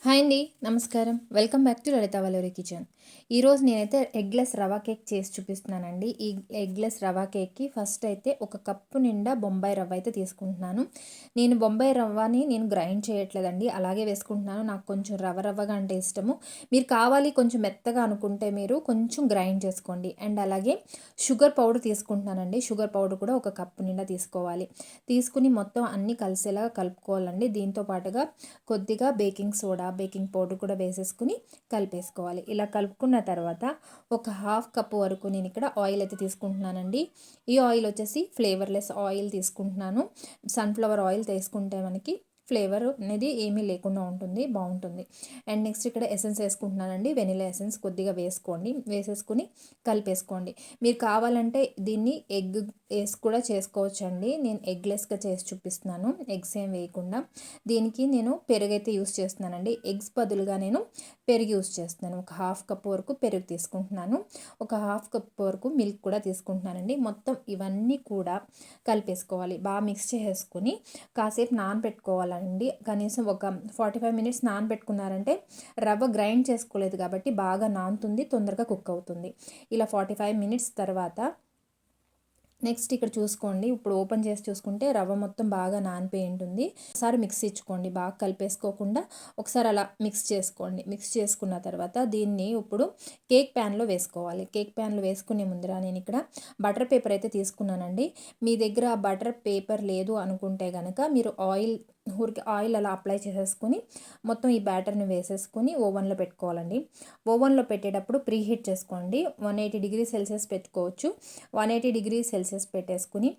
Hi అండి, నమస్కారం. Welcome back to Lalitha Valluri kitchen. ఈరోజు నేనైతే ఎగ్లెస్ రవా కేక్ చేసి చూపిస్తున్నానండి. ఈ ఎగ్లెస్ రవా కేక్కి ఫస్ట్ అయితే ఒక కప్పు నిండా బొంబాయి రవ్వ అయితే తీసుకుంటున్నాను. నేను బొంబాయి రవ్వని గ్రైండ్ చేయట్లేదండి, అలాగే వేసుకుంటున్నాను. నాకు కొంచెం రవ్వ రవ్వగా అంటే ఇష్టము. మీరు కావాలి కొంచెం మెత్తగా అనుకుంటే మీరు కొంచెం గ్రైండ్ చేసుకోండి. అండ్ అలాగే షుగర్ పౌడర్ తీసుకుంటున్నానండి. షుగర్ పౌడర్ కూడా ఒక కప్పు నిండా తీసుకోవాలి. తీసుకుని మొత్తం అన్నీ కలిసేలా కలుపుకోవాలండి. దీంతో పాటుగా కొద్దిగా బేకింగ్ పౌడర్ కూడా వేసేసుకుని కలిపేసుకోవాలి. ఇలా కలుపుకున్న తర్వాత ఒక హాఫ్ కప్ వరకు నేను ఇక్కడ ఆయిల్ అయితే తీసుకుంటున్నానండి. ఈ ఆయిల్ వచ్చేసి ఫ్లేవర్లెస్ ఆయిల్ తీసుకుంటున్నాను. సన్ఫ్లవర్ ఆయిల్ తీసుకుంటే మనకి ఫ్లేవర్ అనేది ఏమీ లేకుండా ఉంటుంది, బాగుంటుంది. అండ్ నెక్స్ట్ ఇక్కడ ఎసెన్స్ వేసుకుంటున్నానండి. వెనిలా ఎసెన్స్ కొద్దిగా వేసేసుకుని కలిపేసుకోండి. మీరు కావాలంటే దీన్ని ఎగ్ వేసి కూడా చేసుకోవచ్చండి. నేను ఎగ్లెస్గా చేసి చూపిస్తున్నాను, ఎగ్స్ ఏం వేయకుండా. దీనికి నేను పెరుగు అయితే యూస్ చేస్తున్నానండి. ఎగ్స్ బదులుగా నేను పెరుగు యూస్ చేస్తున్నాను. ఒక హాఫ్ కప్ వరకు పెరుగు తీసుకుంటున్నాను. ఒక హాఫ్ కప్ వరకు మిల్క్ కూడా తీసుకుంటున్నానండి. మొత్తం ఇవన్నీ కూడా కలిపేసుకోవాలి. బాగా మిక్స్ చేసుకుని కాసేపు నానబెట్టుకోవాలండి. కనీసం ఒక 45 మినిట్స్ నానబెట్టుకున్నారంటే రవ్వ గ్రైండ్ చేసుకోలేదు కాబట్టి బాగా నానుతుంది, తొందరగా కుక్ అవుతుంది. ఇలా 45 మినిట్స్ తర్వాత నెక్స్ట్ ఇక్కడ చూసుకోండి. ఇప్పుడు ఓపెన్ చేసి చూసుకుంటే రవ్వ మొత్తం బాగా నానిపోయి ఉంటుంది. ఒకసారి మిక్స్ ఇచ్చుకోండి, బాగా కలిపేసుకోకుండా ఒకసారి అలా మిక్స్ చేసుకోండి. మిక్స్ చేసుకున్న తర్వాత దీన్ని ఇప్పుడు కేక్ ప్యాన్లో వేసుకోవాలి. కేక్ ప్యాన్లో వేసుకునే ముందర నేను ఇక్కడ బటర్ పేపర్ అయితే తీసుకున్నానండి. మీ దగ్గర బటర్ పేపర్ లేదు అనుకుంటే కనుక మీరు ఊరికి ఆయిల్ అలా అప్లై చేసేసుకొని మొత్తం ఈ బ్యాటర్ని వేసేసుకొని ఓవెన్లో పెట్టుకోవాలండి. ఓవెన్లో పెట్టేటప్పుడు ప్రీ హీట్ చేసుకోండి. 180 డిగ్రీ సెల్సియస్ పెట్టుకోవచ్చు. 180 డిగ్రీ సెల్సియస్ పెట్టేసుకుని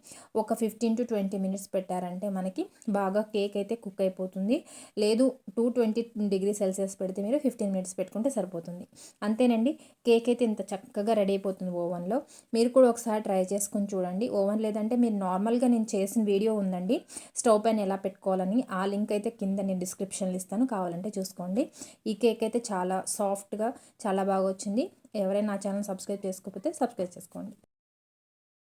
ఒక 15 to 20 మినిట్స్ పెట్టారంటే మనకి బాగా కేక్ అయితే కుక్ అయిపోతుంది. లేదు 220 డిగ్రీ సెల్సియస్ పెడితే మీరు 15 మినిట్స్ పెట్టుకుంటే సరిపోతుంది. అంతేనండి, కేక్ అయితే ఇంత చక్కగా రెడీ అయిపోతుంది ఓవెన్లో. మీరు కూడా ఒకసారి ట్రై చేసుకొని చూడండి. ఓవెన్ లేదంటే మీరు నార్మల్గా నేను చేసిన వీడియో ఉందండి, స్టవ్ పైన ఎలా పెట్టుకోవాలని. ఆ లింక్ అయితే కింద నేను డిస్క్రిప్షన్లో ఇస్తాను, కావాలంటే చూసుకోండి. ఈ కేక్ అయితే చాలా సాఫ్ట్గా చాలా బాగా వచ్చింది. ఎవరైనా నా ఛానల్ సబ్స్క్రైబ్ చేసుకోకపోతే సబ్స్క్రైబ్ చేసుకోండి.